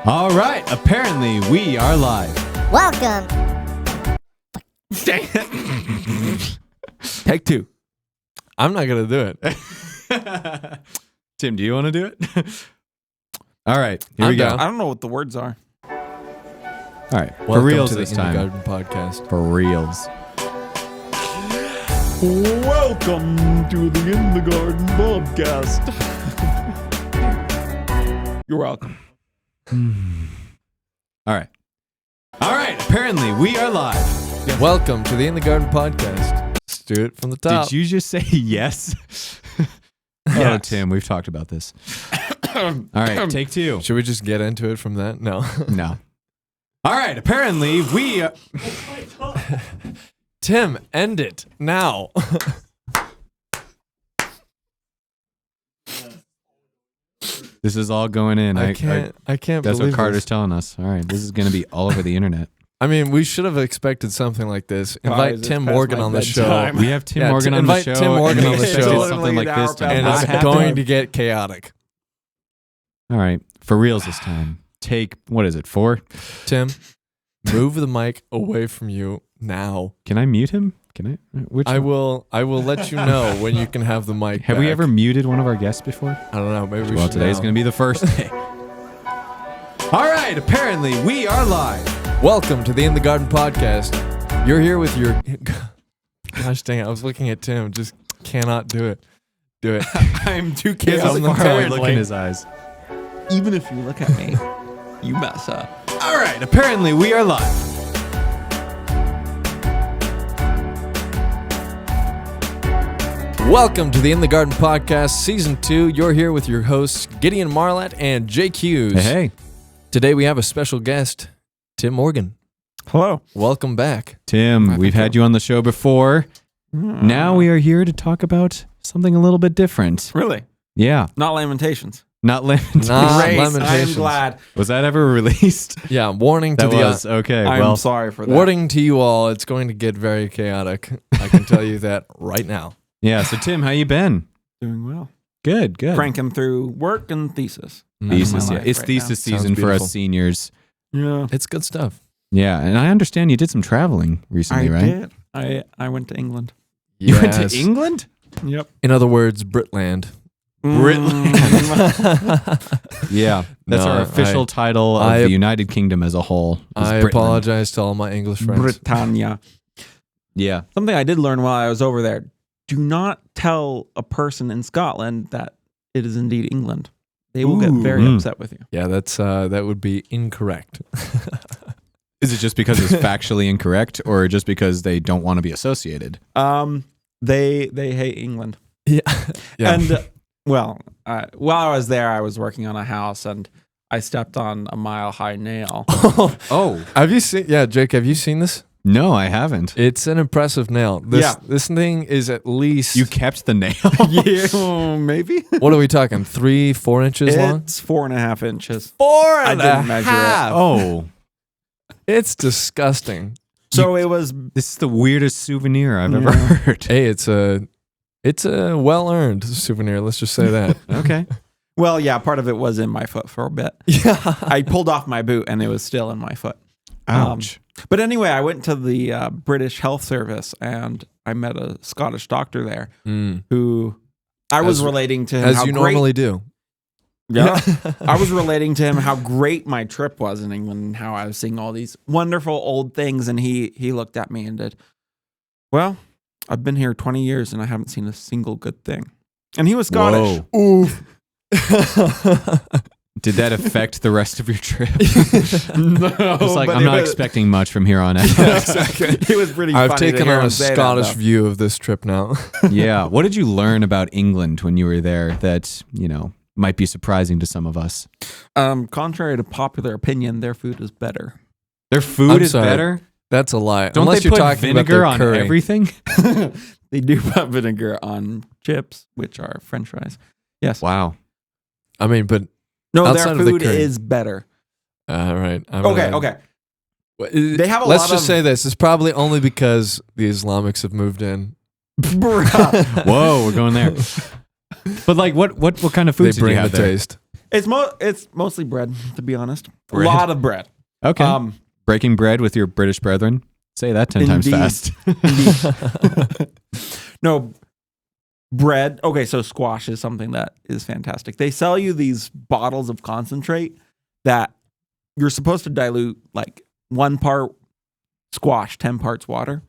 All right, apparently we are live. Welcome. Dang it. Take two. I'm not going to do it. Tim, do you want to do it? All right, here we go. I don't know what the words are. All right, for Welcome reals to this the time. In the Garden podcast. For reals. Welcome to the In the Garden podcast. You're welcome. All right. All right, apparently we are live. Yes. Welcome to the In the Garden podcast. Let's do it from the top. Did you just say yes? Oh, Yes. Tim, we've talked about this. All right, take two. Should we just get into it from that? No. No. All right, apparently we are... Tim, end it now. This is all going in. I can't That's believe what Carter's this. telling us. All right, this is going to be all over the internet. I mean, we should have expected something like this. Invite Guys, Tim it's past Morgan my on the show. bedtime. We have Tim Yeah, Morgan to on the invite show. Tim Morgan and on we the expected show. something like Literally this to an hour And not past it's my happen. going to get chaotic. All right, for reals this time. Take, what is it, 4? Tim, move the mic away from you now. Can I mute him? Can I? Which I one? will let you know when you can have the mic Have we back. ever muted one of our guests before? I don't know. Maybe we Well, should today's now. going to be the first day. All right, apparently we are live. Welcome to the In the Garden podcast. You're here with your... Gosh dang it, I was looking at Tim. Just cannot do it. Do it. I'm too This is chaotic. the Far away third look link. in his eyes. Even if you look at me, you mess up. All right, apparently we are live. Welcome to the In the Garden podcast, season 2. You're here with your hosts, Gideon, Marlatt, and Jake Hughes. Hey, Today we have a special guest, Tim Morgan. Hello. Welcome back. Tim, we've had you on the show before. Now we are here to talk about something a little bit different. Really? Yeah, Not Lamentations. not Lamentations. Not Great. Lamentations. I'm glad. Was that ever released? Yeah, warning to That the was okay. I'm Well, sorry for that. warning to you all, it's going to get very chaotic. I can tell you that right now. yeah. So Tim, how you been? Doing well. Good. Cranking through work and thesis. Thesis, my yeah. life It's right thesis now. season Sounds for us beautiful. seniors. Yeah. It's good stuff. Yeah, and I understand you did some traveling recently, I right? did. I went to England. You went Yes. to England? Yep. In other words, Britland. Yeah, that's No, our official title of I- the United Kingdom as a whole. is I Britland. apologize to all my English friends. Britannia. Yeah, Something I did learn while I was over there. Do not tell a person in Scotland that it is indeed England. They will get very upset with you. Yeah, that's that would be incorrect. is it just because it's factually incorrect, or just because they don't want to be associated? They hate England. Yeah. Yeah. And while I was there, I was working on a house and I stepped on a mile-high nail. Oh Have you seen? Yeah, Jake, have you seen this? no, I haven't. It's an impressive nail. This thing is at least. You kept the nail. Yeah, maybe. What are we talking? 3-4 inches long? It's 4.5 inches. 4 I didn't measure it. Oh, It's disgusting. So it was. this is the weirdest souvenir I've ever Yeah. heard. Hey, it's a well earned souvenir. Let's just say that. Okay. Well, yeah, part of it was in my foot for a bit. Yeah. I pulled off my boot and it was still in my foot. Ouch. But anyway, I went to the British Health Service and I met a Scottish doctor there who I was As- relating to him As how you great. normally do. Yeah. I was relating to him how great my trip was in England and how I was seeing all these wonderful old things. And he looked at me and did, well, I've been here 20 years and I haven't seen a single good thing. And he was Scottish. Whoa. Did that affect the rest of your trip? No, It's like, but I'm it not was- expecting much from here on out. Exactly. It was pretty I've funny to taken hear on him a say that, Scottish though. view of this trip now. Yeah. What did you learn about England when you were there that, might be surprising to some of us? Contrary to popular opinion, their food is better. Their food I'm is sorry. better? That's a lie. Don't Unless they you're put talking vinegar about on their curry. everything? They do put vinegar on chips, which are French fries. Yes. Wow. I mean, but No, Outside their of the food curry. is better. right. Okay. They have a Let's lot just of- say this. It's probably only because the Islamics have moved in. Bruh. Whoa, we're going there. But like, what kind of They foods did you bring the have there? taste. It's mostly bread, to be honest. Bread? A lot of bread. Okay. Breaking bread with your British brethren. Say that 10 times Indeed. fast. No, bread. Okay, so squash is something that is fantastic. They sell you these bottles of concentrate that you're supposed to dilute like 1 part squash, 10 parts water.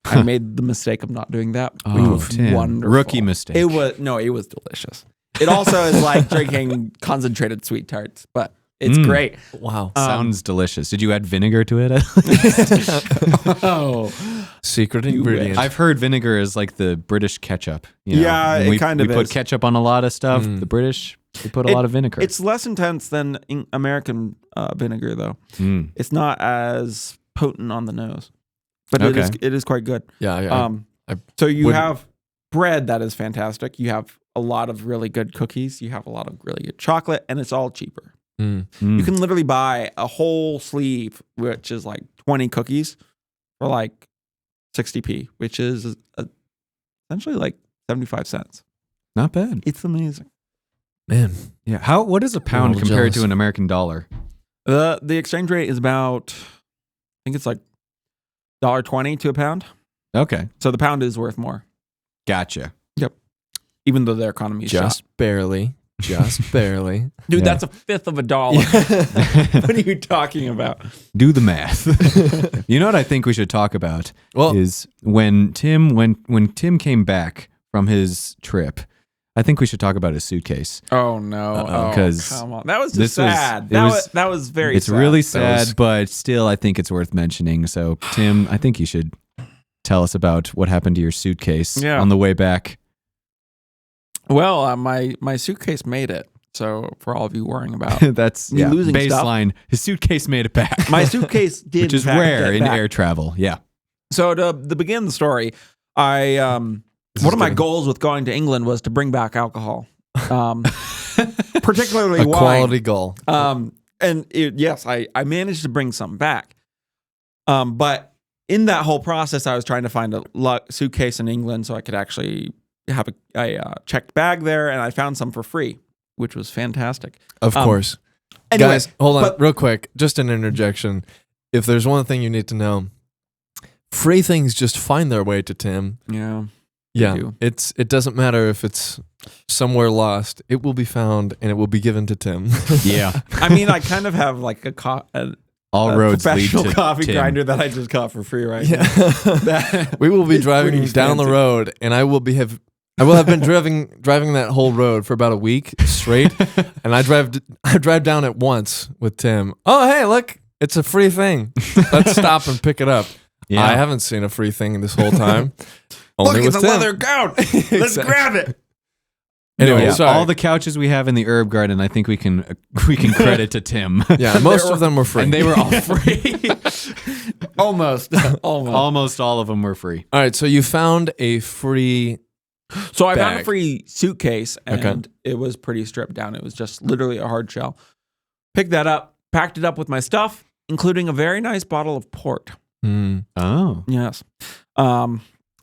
I made the mistake of not doing that. Which was Tim. wonderful. Rookie mistake. It was delicious. It also is like drinking concentrated sweet tarts, but it's great. Wow. Sounds delicious. Did you add vinegar to it? Oh, Secret ingredient. I've heard vinegar is like the British ketchup. You know? Yeah, When it we, kind of we put is. ketchup on a lot of stuff. The British, they put a lot of vinegar. It's less intense than American vinegar, though. It's not as potent on the nose, but it is quite good. Yeah. So you have bread that is fantastic. You have a lot of really good cookies. You have a lot of really good chocolate, and it's all cheaper. You can literally buy a whole sleeve, which is like 20 cookies, for like 60p, which is essentially like 75 cents. Not bad. It's amazing. Man. Yeah. What is a pound little compared jealous. to an American dollar? The exchange rate is about, I think it's like $1.20 to a pound. Okay. So the pound is worth more. Gotcha. Yep. Even though their economy is Just shot. barely. Just barely. Dude, Yeah. that's $0.01. What are you talking about? Do the math. You know what I think we should talk about Well, is when Tim came back from his trip. I think we should talk about his suitcase. Oh no! Uh-oh. 'Cause come on, that was this just was- sad. it That was very. It's sad. really sad, was- but still, I think it's worth mentioning. So, Tim, I think you should tell us about what happened to your suitcase on the way back. Well, my suitcase made it. So for all of you worrying about That's me losing baseline. His suitcase made it back. my suitcase did, which is in fact, rare get in back. air travel. Yeah. So to begin the story, one of my goals with going to England was to bring back alcohol, particularly a wine. quality goal. Yes, I managed to bring some back. But in that whole process, I was trying to find a suitcase in England so I could actually have a checked bag there, and I found some for free, which was fantastic. Of course. Anyway, Guys, hold on real quick. Just an interjection. If there's one thing you need to know, free things just find their way to Tim. Yeah. Yeah. do. It doesn't matter if it's somewhere lost. It will be found and it will be given to Tim. Yeah. I mean, I kind of have like All a roads lead professional to coffee Tim. grinder that I just got for free right Yeah. now. We will be driving pretty down the fancy. road, and I will have been driving that whole road for about a week straight, and I drive down it once with Tim. Oh, hey, look, it's a free thing. Let's stop and pick it up. Yeah. I haven't seen a free thing this whole time. Look Only at with the Tim. leather gown. Let's Exactly. grab it. Anyway, Yeah, sorry. all the couches we have in the herb garden, I think we can credit to Tim. Yeah, most of them were free. And they were all free. Almost. Almost all of them were free. All right, so you found a free. So I found a Bag. free suitcase, and Okay. it was pretty stripped down. It was just literally a hard shell. Picked that up, packed it up with my stuff, including a very nice bottle of port. Oh. Yes.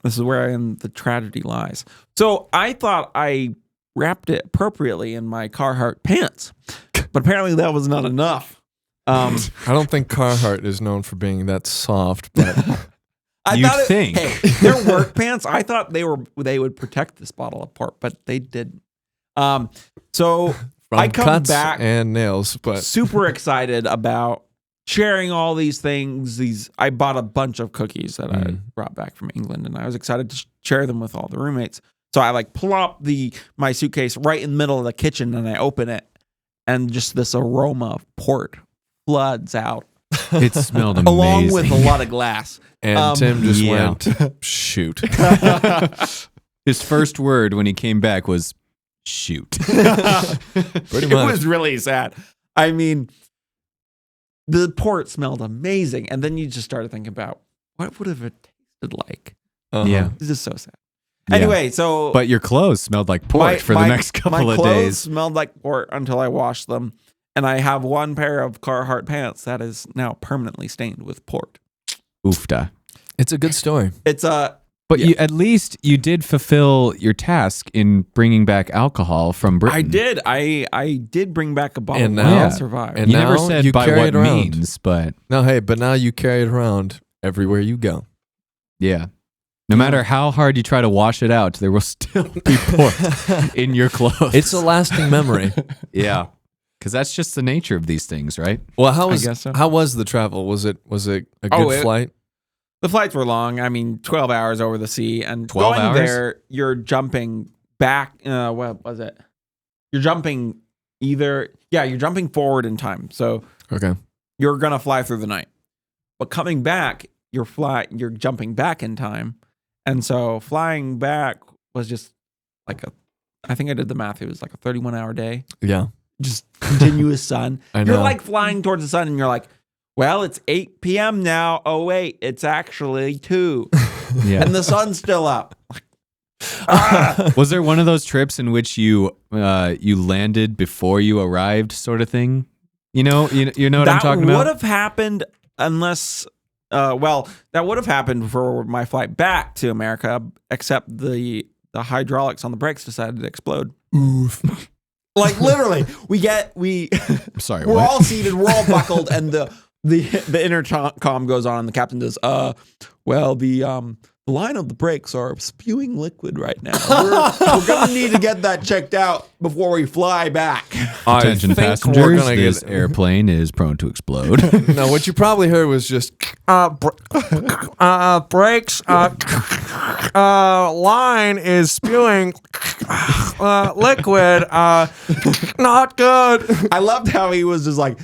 This is wherein the tragedy lies. So I thought I wrapped it appropriately in my Carhartt pants, but apparently that was not enough. I don't think Carhartt is known for being that soft, but You'd thought think. Hey, their work pants. I thought they would protect this bottle of port, but they didn't. So from I come cuts back and nails. But super excited about sharing all these things. I bought a bunch of cookies that I brought back from England, and I was excited to share them with all the roommates. So I like plop my suitcase right in the middle of the kitchen, and I open it, and just this aroma of port floods out, It smelled amazing. along with a lot of glass. and Tim just yeah. went, shoot. His first word when he came back was shoot. Pretty It much. was really sad. I mean, the port smelled amazing, and then you just started thinking about what would have it tasted like. Uh-huh. Yeah. This is so sad. Yeah. Anyway, so But your clothes smelled like port for the next couple my of clothes days. smelled like port until I washed them, and I have one pair of Carhartt pants that is now permanently stained with port. Oofta. It's a good story. It's But at least you did fulfill your task in bringing back alcohol from Britain. I did. I did bring back a bottle. And Now now- I survived. and You never now said you by carry what it around. means, but No, hey, but now you carry it around everywhere you go. yeah. No matter how hard you try to wash it out, there will still be port in your clothes. It's a lasting memory. Yeah. Because that's just the nature of these things, right? Well, guess so. how was the travel? Was it a good flight? The flights were long. I mean, 12 hours over the sea, and 12 going hours? there, you're jumping back. What was it? You're jumping you're jumping forward in time. So Okay. you're gonna fly through the night, but coming back, you're jumping back in time, and so flying back was just like I think I did the math. It was like a 31-hour day, Yeah. just continuous sun. I You're know. like flying towards the sun, and you're like, well, it's 8 p.m. now. Oh wait, it's actually 2, Yeah. and the sun's still up. Was there one of those trips in which you landed before you arrived, sort of thing? You know what I'm talking That about? would have happened unless, that would have happened for my flight back to America, except the hydraulics on the brakes decided to explode. Oof. Like literally, I'm sorry. we're what? all seated, we're all buckled, and the intercom goes on, and the captain does, the line of the brakes are spewing liquid right now. We're gonna need to get that checked out before we fly back. Attention passengers, this airplane is prone to explode. No, what you probably heard was just Brakes. Line is spewing liquid. Not good. I loved how he was just like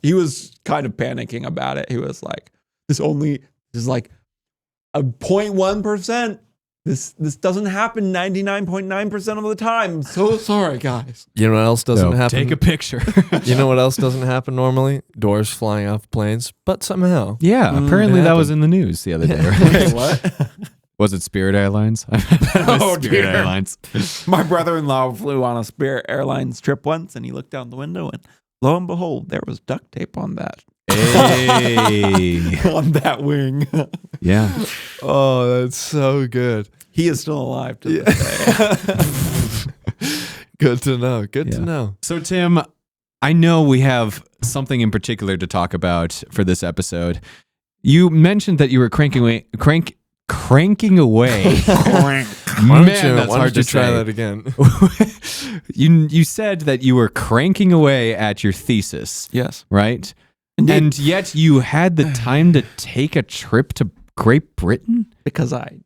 he was kind of panicking about it. He was like, this is like a 0.1%. This doesn't happen 99.9% of the time. I'm so sorry, guys. You know what else doesn't So, happen? Take a picture. You know what else doesn't happen normally? Doors flying off planes, but somehow. Yeah, apparently it that was happened. in the news the other day. Right? Wait, what? Was it Spirit Airlines? Oh, Spirit dear. Airlines. My brother-in-law flew on a Spirit Airlines trip once, and he looked down the window, and lo and behold, there was duct tape on that Hey. on that wing. Yeah. Oh, that's so good. He is still alive to this day. Good to know. Good Yeah. to know. So, Tim, I know we have something in particular to talk about for this episode. You mentioned that you were cranking away. Why That's don't hard you to try say. that again? You said that you were cranking away at your thesis, Yes. right? Indeed. And yet you had the time to take a trip to Great Britain? Because I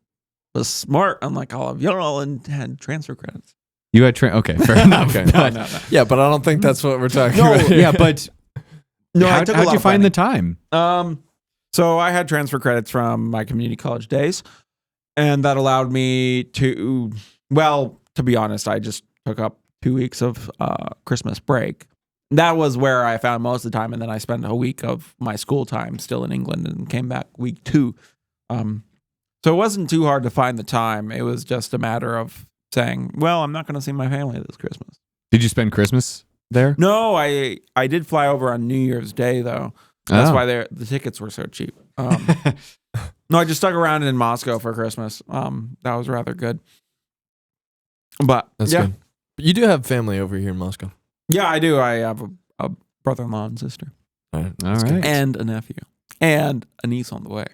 was smart, unlike all of y'all, and had transfer credits. You had okay, fair enough. Okay. But- No. Yeah, but I don't think that's what we're talking No, about. here. yeah, but No, I took a how'd lot you of find the planning. time? So I had transfer credits from my community college days, and that allowed me to, to be honest, I just took up 2 weeks of Christmas break. That was where I found most of the time, and then I spent a week of my school time still in England and came back week 2. So it wasn't too hard to find the time. It was just a matter of saying, well, I'm not going to see my family this Christmas. Did you spend Christmas there? No, I did fly over on New Year's Day, though. That's Oh. why the tickets were so cheap. No, I just stuck around in Moscow for Christmas. That was rather good. But That's yeah, good. But you do have family over here in Moscow. yeah, I do. I have a brother-in-law and sister, All right. All That's good. right. and a nephew, and a niece on the way.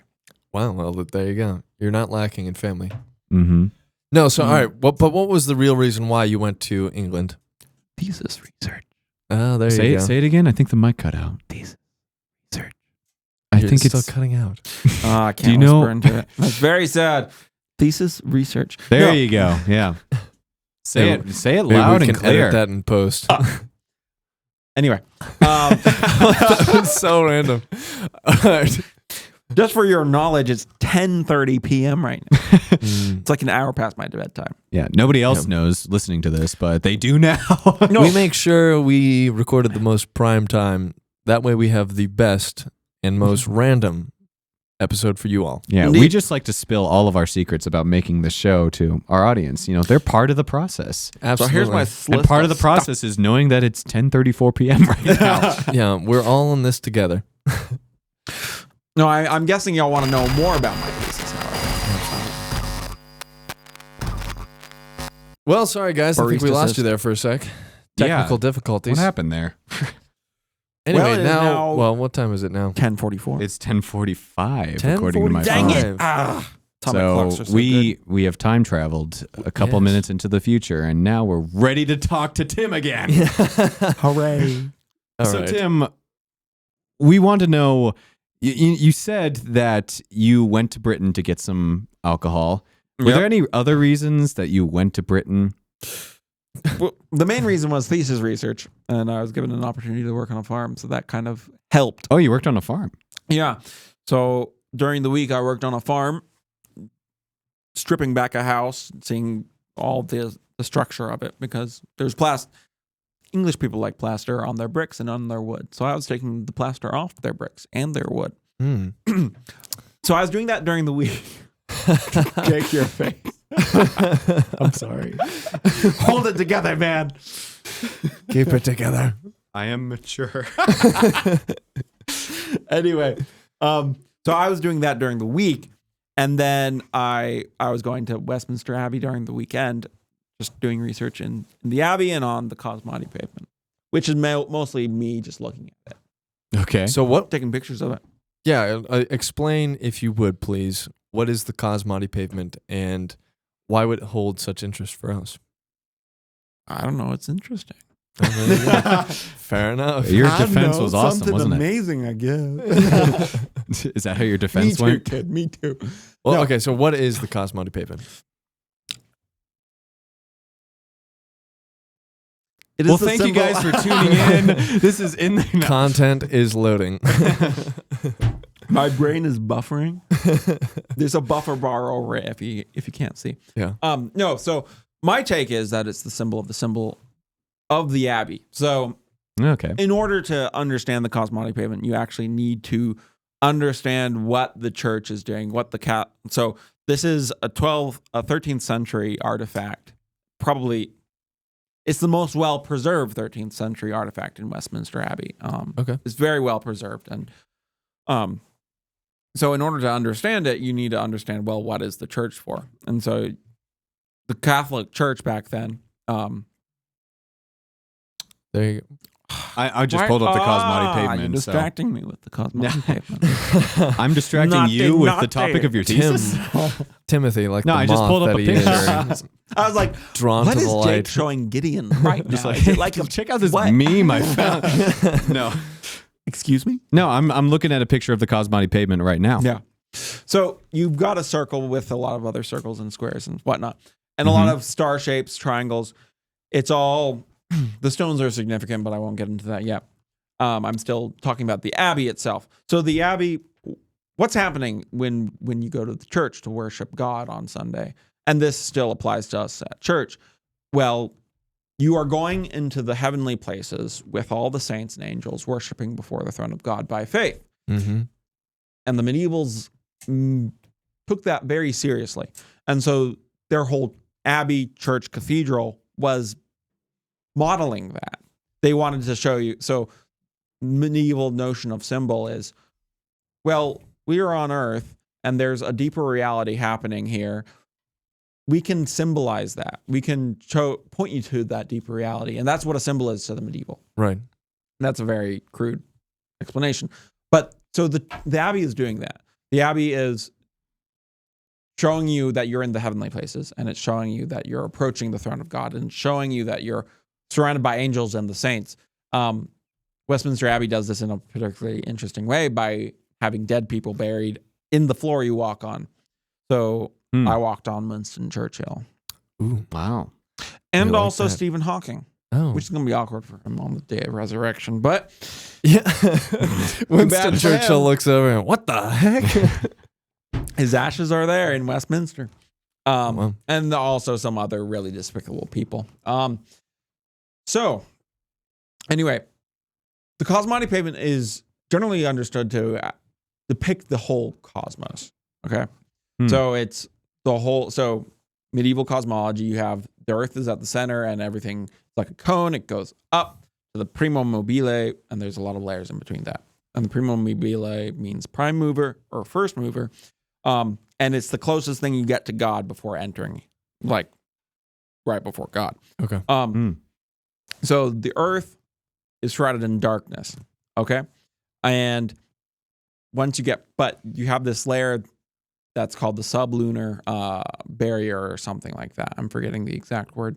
Wow. Well, there you go. You're not lacking in family. Mm-hmm. No. So, all right. But what was the real reason why you went to England? Thesis research. Oh, there Say you it. go. Say it again. I think the mic cut out. Thesis research. I You're think still it's cutting out. I can't Do you know- whisper into it. That's very sad. Thesis research. there. No. You go. Yeah. Say Maybe- it. Say it Maybe loud we and can clear. edit that in post. Anyway, That's so random. All right. just for your knowledge, it's 10:30 p.m. right now. Mm. It's like an hour past my bedtime. Yeah. Nobody else Yeah. knows listening to this, but they do now. No. We make sure we recorded the most prime time. That way we have the best and most random episode for you all. Yeah, Indeed. we just like to spill all of our secrets about making the show to our audience. You know, they're part of the process. So Absolutely. here's my And list part of the process is knowing that it's 10:34 p.m. right now. Yeah, we're all in this together. No, I'm guessing y'all want to know more about my thesis, however. Well, sorry guys, I think we Barista lost system. you there for a sec. Yeah. Technical difficulties. What happened there? Anyway, Well, it is now- well, what time is it now? 10:44. It's 10:45 according to my 10:45. Dang phone. it! Atomic clocks are So so we good. we have time traveled a couple Yes. minutes into the future, and now we're ready to talk to Tim again. Hooray! All So right. Tim, we want to know. You said that you went to Britain to get some alcohol. Were Yep. there any other reasons that you went to Britain? Well, the main reason was thesis research, and I was given an opportunity to work on a farm, so that kind of helped. Oh, you worked on a farm. Yeah. So during the week, I worked on a farm, stripping back a house, seeing all the structure of it, because there's English people like plaster on their bricks and on their wood. So I was taking the plaster off their bricks and their wood. Hmm. So I was doing that during the week. Jake, your face. I'm sorry. Hold it together, man. Keep it together. I am mature. Anyway, so I was doing that during the week, and then I was going to Westminster Abbey during the weekend, just doing research in the Abbey and on the Cosmati pavement, which is mostly me just looking at it, Okay. So what? taking pictures of it. Yeah, explain if you would, please. What is the Cosmati pavement, and why would it hold such interest for us? I don't know. It's interesting. Oh, there you go. Fair enough. Your defense was awesome, wasn't amazing, I guess. it? Is that how your defense went? kid. Me too. Well, No. okay. So what is the Cosmati pavement? It is Well, the thank you symbol- guys for tuning in. This is in the Content is loading. My brain is buffering. There's a buffer bar over it if you can't see. Yeah. No, so my take is that it's the symbol of the Abbey. So Okay. in order to understand the Cosmati pavement, you actually need to understand what the church is doing, so this is a 13th century artifact. Probably it's the most well-preserved 13th century artifact in Westminster Abbey. Okay. It's very well preserved, and so in order to understand it, you need to understand, well, what is the church for? And so the Catholic Church back then, There you I just pulled up the Cosmati You're pavement. So distracting me with the Cosmati pavement. I'm distracting you with the topic of your thesis. go. Timothy, like No, the I just moth pulled up that a he picture. is, I was like, drawn what to is the Jake light. showing Gideon right now? Just like, Is it like a, check out this what? meme I found. No, Excuse me? no, I'm looking at a picture of the Cosmati pavement right now. Yeah. So you've got a circle with a lot of other circles and squares and whatnot, and a lot of star shapes, triangles. It's all the stones are significant, but I won't get into that yet. I'm still talking about the Abbey itself. So the Abbey, what's happening when you go to the church to worship God on Sunday, and this still applies to us at church. Well, you are going into the heavenly places with all the saints and angels worshiping before the throne of God by faith. Mm-hmm. And the medievals took that very seriously. And so their whole abbey, church, cathedral was modeling that. They wanted to show you. So medieval notion of symbol is, well, we are on earth and there's a deeper reality happening here. We can symbolize that. We can point you to that deeper reality. And that's what a symbol is to the medieval. Right. That's a very crude explanation. But so the Abbey is doing that. The Abbey is showing you that you're in the heavenly places, and it's showing you that you're approaching the throne of God, and showing you that you're surrounded by angels and the saints. Westminster Abbey does this in a particularly interesting way by having dead people buried in the floor you walk on. So I walked on Winston Churchill. Ooh. Wow. And like also that. Stephen Hawking, Oh. which is going to be awkward for him on the day of resurrection. But Yeah. bad Winston for Churchill him. looks over and what the heck? his ashes are there in Westminster. Wow. And also some other really despicable people. So anyway, the Cosmati pavement is generally understood to depict the whole cosmos. Okay. So it's the whole, so medieval cosmology, you have the earth is at the center and everything is like a cone. It goes up to the primo mobile, and there's a lot of layers in between that. And the primo mobile means prime mover or first mover. And it's the closest thing you get to God before entering. Like, right before God. Okay. So the earth is shrouded in darkness. Okay. And once but you have this layer that's called the sublunar barrier or something like that. I'm forgetting the exact word.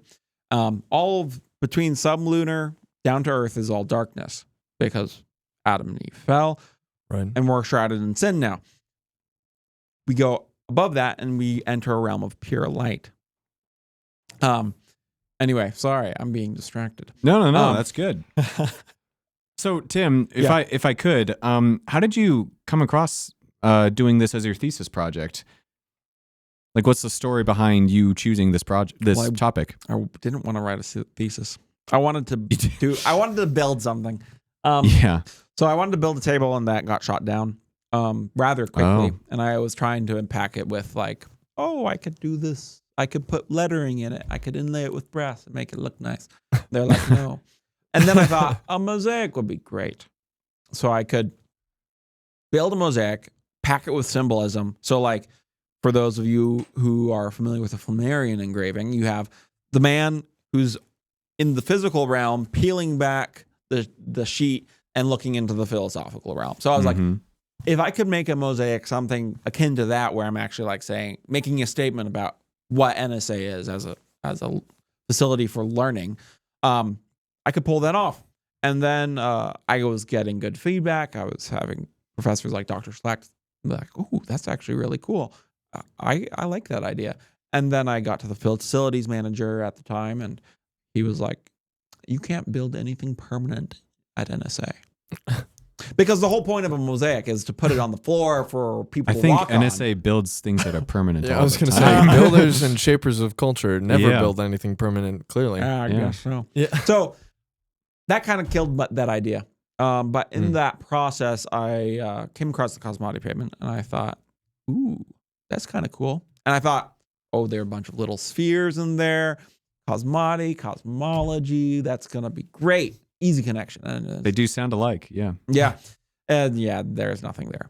All of between sublunar down to earth is all darkness because Adam and Eve fell, Right. and we're shrouded in sin now. We go above that and we enter a realm of pure light. Anyway, sorry, I'm being distracted. No, that's good. So, Tim, if I could, how did you come across doing this as your thesis project? Like, what's the story behind you choosing this topic? I didn't want to write a thesis. I wanted to build something. Yeah. So I wanted to build a table, and that got shot down rather quickly. Oh. And I was trying to unpack it with like, I could do this. I could put lettering in it. I could inlay it with brass and make it look nice. They're like, no. And then I thought a mosaic would be great. So I could build a mosaic, pack it with symbolism. So like, for those of you who are familiar with a Flammarion engraving, you have the man who's in the physical realm peeling back the sheet and looking into the philosophical realm. So I was like, if I could make a mosaic something akin to that, where I'm actually like making a statement about what NSA is as a facility for learning, I could pull that off. And then I was getting good feedback. I was having professors like Dr. Slack like, "Ooh, that's actually really cool. I like that idea." And then I got to the facilities manager at the time, and he was like, "You can't build anything permanent at NSA." Because the whole point of a mosaic is to put it on the floor for people to walk on. I think NSA builds things that are permanent. Yeah, I was going to say, builders and shapers of culture never Yeah. build anything permanent, clearly. I guess so. Yeah. So that kind of killed that idea. But in that process, I came across the Cosmati pavement, and I thought, ooh, that's kind of cool. And I thought, there are a bunch of little spheres in there. Cosmati, cosmology, that's going to be great. Easy connection. And They do sound alike. Yeah. yeah. And yeah, there's nothing there.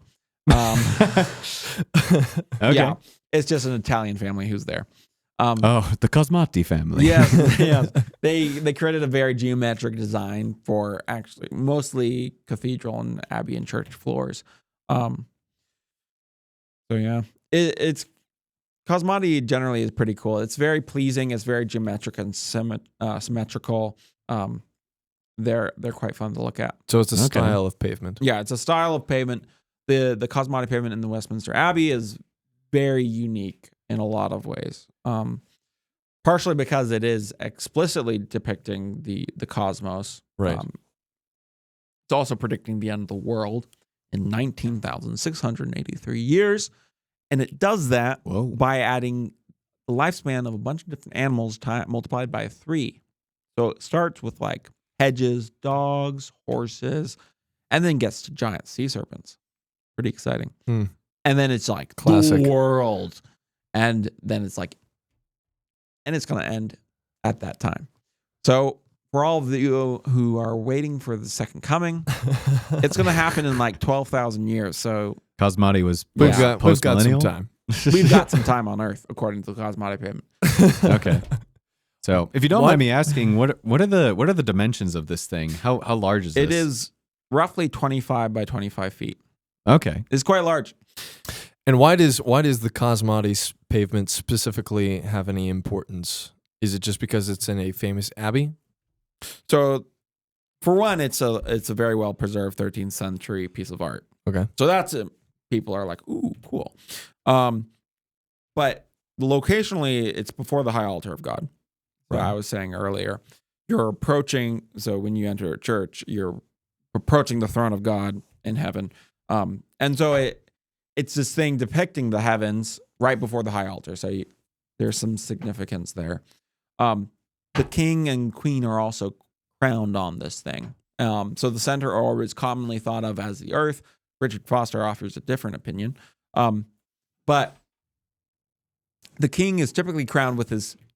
Okay. Yeah. It's just an Italian family who's there. The Cosmati family. Yes. They created a very geometric design for actually mostly cathedral and abbey and church floors. So yeah, it's Cosmati generally is pretty cool. It's very pleasing. It's very geometric and symmetrical. They're quite fun to look at. So it's a style of pavement. Yeah, it's a style of pavement. The Cosmati pavement in the Westminster Abbey is very unique in a lot of ways. Partially because it is explicitly depicting the cosmos. Right. It's also predicting the end of the world in 19,683 years. And it does that by adding the lifespan of a bunch of different animals multiplied by 3. So it starts with like hedges, dogs, horses, and then gets to giant sea serpents. Pretty exciting. And then it's like Classic. the world. And then it's like, and it's going to end at that time. So for all of you who are waiting for the second coming, it's going to happen in like 12,000 years. So Cosmati was We've got some post-millennial? time. we've got some time on Earth, according to the Cosmati pavement. Okay. So, if you don't mind me asking, what are the dimensions of this thing? How large is this? It is roughly 25 by 25 feet. Okay. It's quite large. And why does the Cosmati pavement specifically have any importance? Is it just because it's in a famous abbey? So, for one, it's a very well preserved 13th century piece of art. Okay. So that's it. People are like, ooh, cool. But locationally, it's before the high altar of God. So I was saying earlier, you're approaching. So when you enter a church, you're approaching the throne of God in heaven. And so it's this thing depicting the heavens right before the high altar. So there's some significance there. The king and queen are also crowned on this thing. So the center orb is commonly thought of as the earth. Richard Foster offers a different opinion. But the king is typically crowned with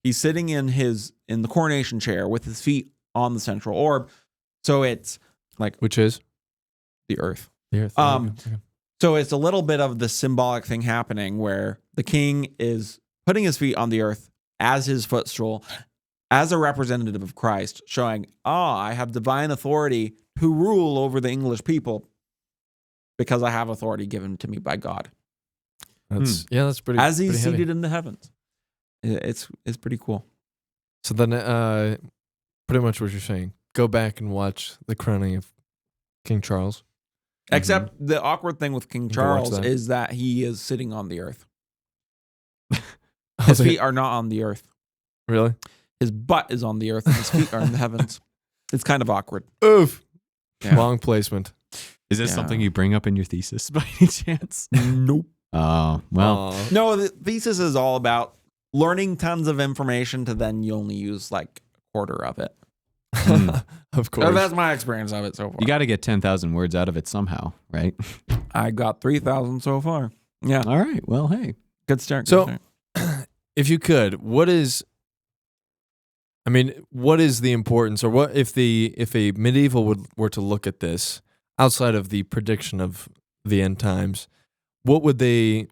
he's sitting in the coronation chair with his feet on the central orb. So it's like, Which is? the earth. The earth. Okay. So it's a little bit of the symbolic thing happening where the king is putting his feet on the earth as his footstool, as a representative of Christ, showing, I have divine authority to rule over the English people because I have authority given to me by God. That's pretty. As he's pretty heavy. seated in the heavens. It's pretty cool. So then, pretty much what you're saying. Go back and watch the crowning of King Charles. Except the awkward thing with King You can watch Charles that. is that he is sitting on the earth. His feet are not on the earth. Really? His butt is on the earth and his feet are in the heavens. It's kind of awkward. Oof. Yeah. Wrong placement. Is this Yeah. something you bring up in your thesis by any chance? Nope. Oh, well. Aw. No, the thesis is all about learning tons of information to then you only use like a quarter of it. Of course. So that's my experience of it so far. You got to get 10,000 words out of it somehow, right? I got 3,000 so far. Yeah. All right. Well, hey. Good start. So- Good start. If you could, what is the importance, or what if a medieval were to look at this outside of the prediction of the end times, what would they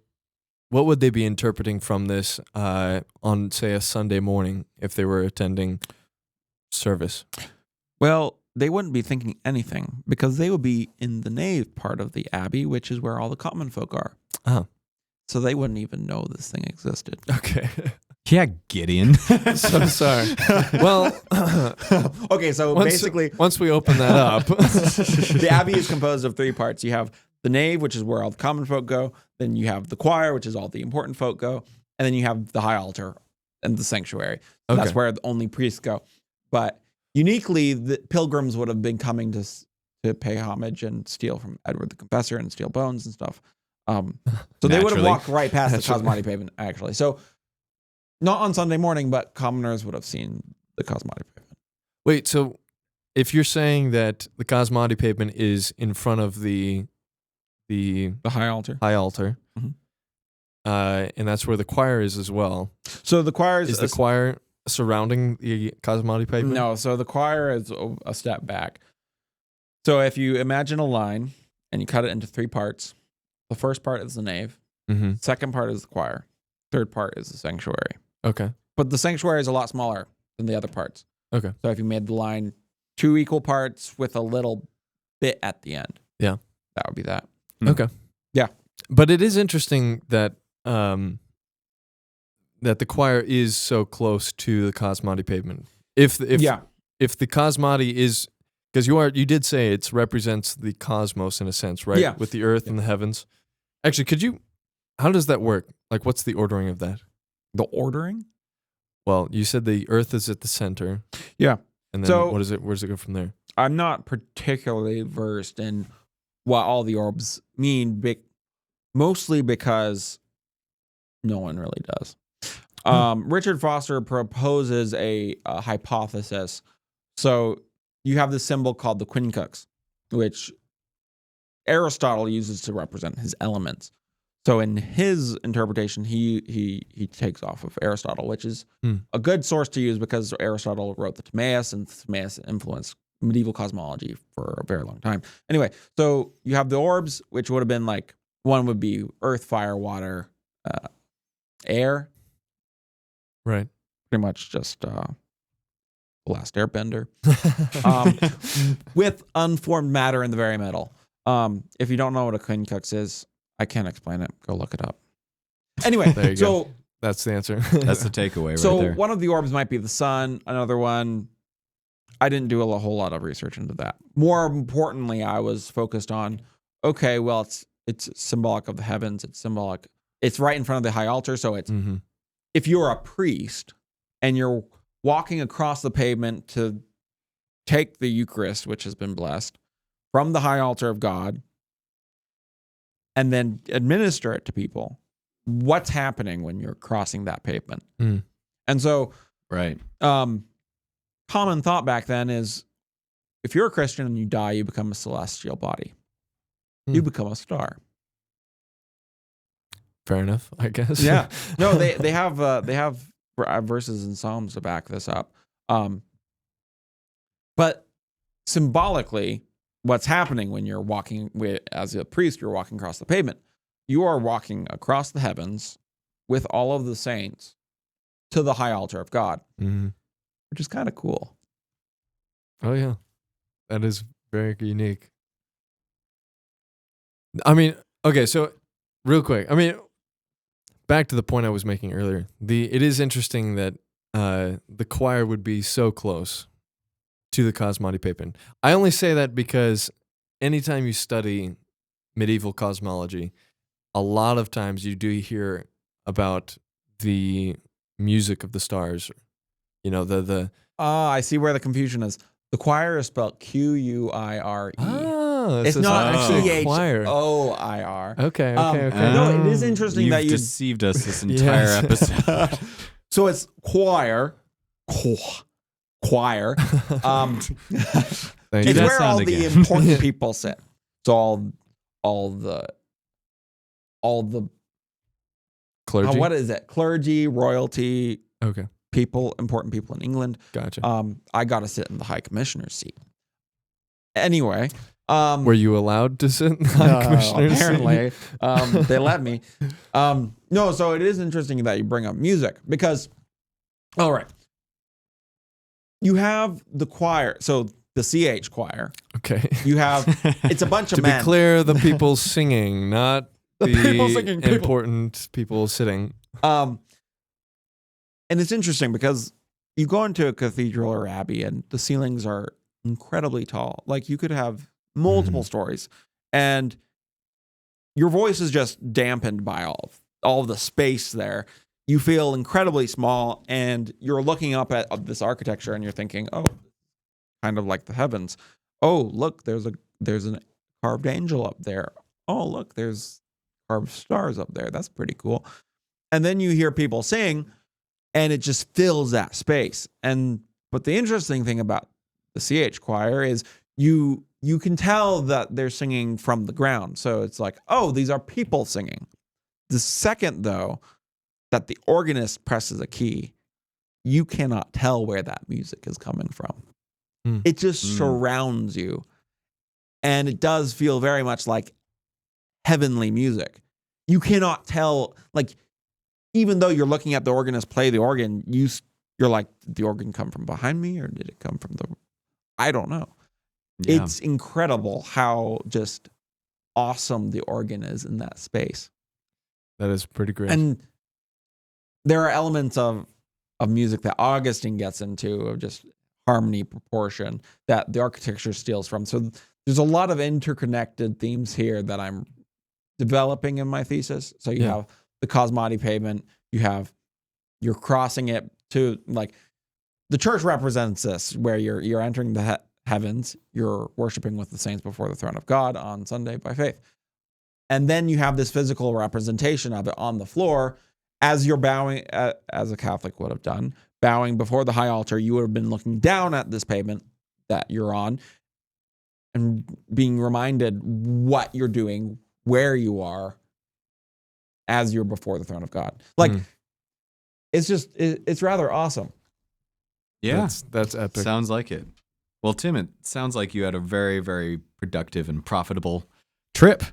be interpreting from this on, say, a Sunday morning if they were attending service? Well, they wouldn't be thinking anything because they would be in the nave part of the abbey, which is where all the common folk are. Oh. So they wouldn't even know this thing existed. Okay. Yeah, Gideon. So sorry. Well, Okay, so basically, once we open that up, the abbey is composed of three parts. You have the nave, which is where all the common folk go. Then you have the choir, which is all the important folk go. And then you have the high altar and the sanctuary. So That's Okay. where only priests go. But uniquely, the pilgrims would have been coming to pay homage and steal from Edward the Confessor and steal bones and stuff. So they would have Naturally. walked right past the Naturally. Cosmati pavement, actually. So not on Sunday morning, but commoners would have seen the Cosmati pavement. wait. So if you're saying that the Cosmati pavement is in front of the The high altar. high altar, Mhm. and that's where the choir is as well. So the choir Is the choir surrounding the Cosmati pavement? No, so the choir is a step back. So if you imagine a line and you cut it into three parts, the first part is the nave, Mm-hmm. second part is the choir, third part is the sanctuary. Okay. But the sanctuary is a lot smaller than the other parts. Okay. So if you made the line 2 equal parts with a little bit at the end, Yeah. that would be that. Okay. Yeah. But it is interesting that that the choir is so close to the Cosmati pavement. If the Cosmati is, because you did say it represents the cosmos in a sense, right? Yeah. With the earth and the heavens. Actually, how does that work? Like, what's the ordering of that? The ordering? Well, you said the earth is at the center. Yeah. And then So- what is it? Where does it go from there? I'm not particularly versed in what all the orbs mean, mostly because no one really does. Richard Foster proposes a hypothesis. So you have this symbol called the quincux, which Aristotle uses to represent his elements. So in his interpretation, he takes off of Aristotle, which is a good source to use because Aristotle wrote the Timaeus, and Timaeus influenced medieval cosmology for a very long time. Anyway, so you have the orbs, which would have been like, one would be earth, fire, water, air, Right. pretty much just the last airbender, with unformed matter in the very middle. If you don't know what a quincux is, I can't explain it. Go look it up. Anyway, There you so go. That's the answer. That's the takeaway right so there. one of the orbs might be the sun. Another one, I didn't do a whole lot of research into that. More importantly, I was focused on, okay, well, it's symbolic of the heavens. It's symbolic. It's right in front of the high altar. So it's, Mm-hmm. if you're a priest and you're walking across the pavement to take the Eucharist, which has been blessed, from the high altar of God, and then administer it to people, what's happening when you're crossing that pavement? Mm. And so, Right. common thought back then is, if you're a Christian and you die, you become a celestial body. You become a star. Fair enough, I guess. Yeah. No, they have verses in Psalms to back this up. But symbolically, what's happening when you're walking as a priest, you're walking across the pavement. You are walking across the heavens with all of the saints to the high altar of God. Mm-hmm. which is kind of cool. Oh yeah, that is very unique. I mean, okay, so real quick, I mean, back to the point I was making earlier. It is interesting that the choir would be so close to the Cosmati Pavement. I only say that because anytime you study medieval cosmology, a lot of times you do hear about the music of the stars. You know, the I see where the confusion is. The choir is spelled Quire. Oh, It's not actually a choir. Choir. Okay. No, it is interesting You've that you deceived us this entire episode. So it's choir. Choir. Thank It's that where all sound the again. important people sit. So all the Clergy. what is it? Clergy, royalty, Okay, people, important people in England. gotcha. I got to sit in the High Commissioner's seat. Anyway, Were you allowed to sit in the High Commissioner's seat? apparently, they let me. No, so it is interesting that you bring up music because, all right, you have the choir. So the CH choir. Okay. You have it's a bunch of To men. be clear, the people singing, not the people singing, people. important people sitting. And it's interesting because you go into a cathedral or abbey and the ceilings are incredibly tall. Like you could have multiple stories and your voice is just dampened by all of the space there. You feel incredibly small and you're looking up at this architecture and you're thinking, oh, kind of like the heavens. Oh, look, there's a carved angel up there. Oh, look, there's carved stars up there. That's pretty cool. And then you hear people sing and it just fills that space. But the interesting thing about the CH choir is you can tell that they're singing from the ground. So it's like, oh, these are people singing. The second, though, that the organist presses a key, you cannot tell where that music is coming from. It just surrounds you. And it does feel very much like heavenly music. You cannot tell, like, even though you're looking at the organist play the organ, you're like, did the organ come from behind me or did it come from the... I don't know. Yeah. It's incredible how just awesome the organ is in that space. That is pretty great. And there are elements of music that Augustine gets into, of just harmony, proportion, that the architecture steals from. So there's a lot of interconnected themes here that I'm developing in my thesis. So you have the Cosmati Pavement, you're crossing it to, like, the church represents this, where you're entering the heavens, you're worshiping with the saints before the throne of God on Sunday by faith. And then you have this physical representation of it on the floor as you're bowing, as a Catholic would have done, bowing before the high altar. You would have been looking down at this pavement that you're on and being reminded what you're doing, where you are as you're before the throne of God. Like, it's rather awesome. Yeah. That's epic. Sounds like it. Well, Tim, it sounds like you had a very, very productive and profitable trip.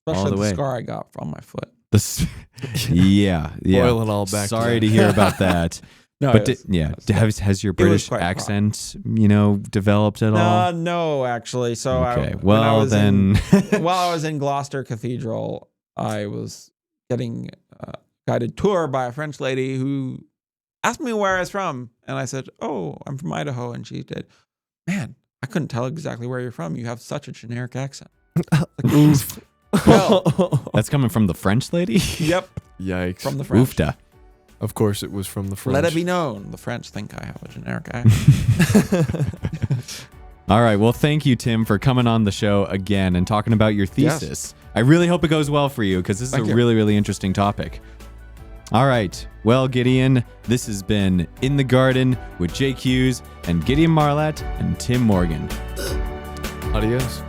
Especially all the the way. scar I got from my foot. Yeah. Boil it all back. Sorry to hear about that. No, But it was- has your British quite accent, developed at all? No, actually. So Okay. when I Well, was then. while I was in Gloucester Cathedral, I was getting a guided tour by a French lady who asked me where I was from. And I said, oh, I'm from Idaho. And she did, man, I couldn't tell exactly where you're from. You have such a generic accent. Oof. Well, That's coming from the French lady? yep, Yikes. from the French. Oofda. Of course it was from the French. Let it be known, the French think I have a generic accent. All right. Well, thank you, Tim, for coming on the show again and talking about your thesis. I really hope it goes well for you because this is Thank a you. really, really interesting topic. All right. Well, Gideon, this has been In the Garden with Jake Hughes and Gideon Marlatt and Tim Morgan. Adios.